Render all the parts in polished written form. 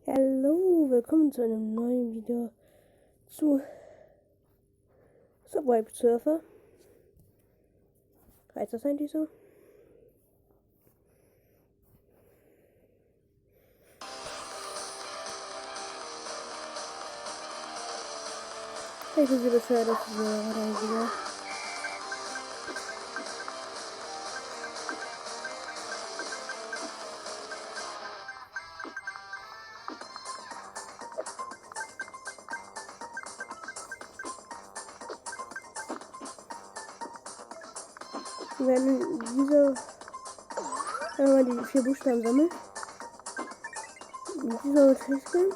Hallo, willkommen zu einem neuen Video zu Subway Surfer. Heißt das eigentlich so? Ich bin so bescheuert, dass ich wieder. Wir werden diese einmal die 4 Buchstaben sammeln. Dieser wird feststellen.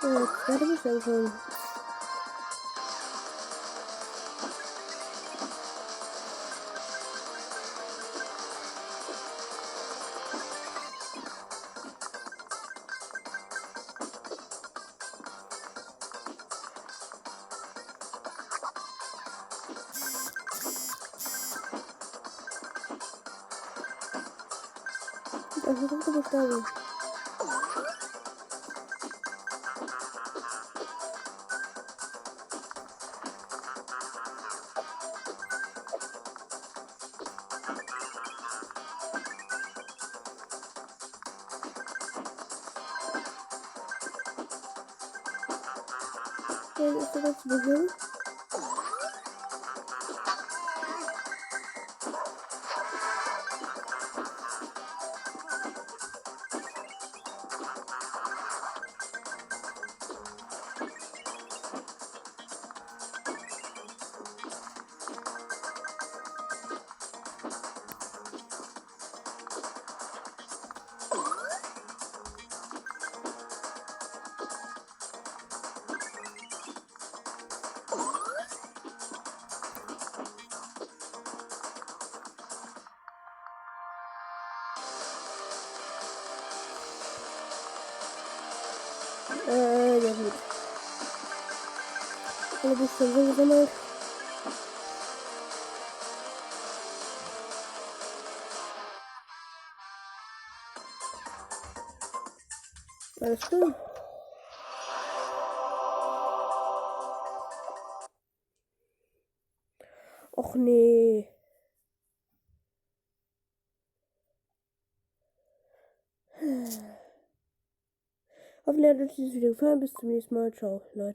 Ja, das zweite Buchstaben schon. Das ist der dritte Buchstabe. Das ist der letzte Buchstabe. Ja gut. Alle Buchstaben sind gesammelt. Alles klar. Och nee. Hoffentlich hat euch dieses Video gefallen. Bis zum nächsten Mal. Ciao, Leute.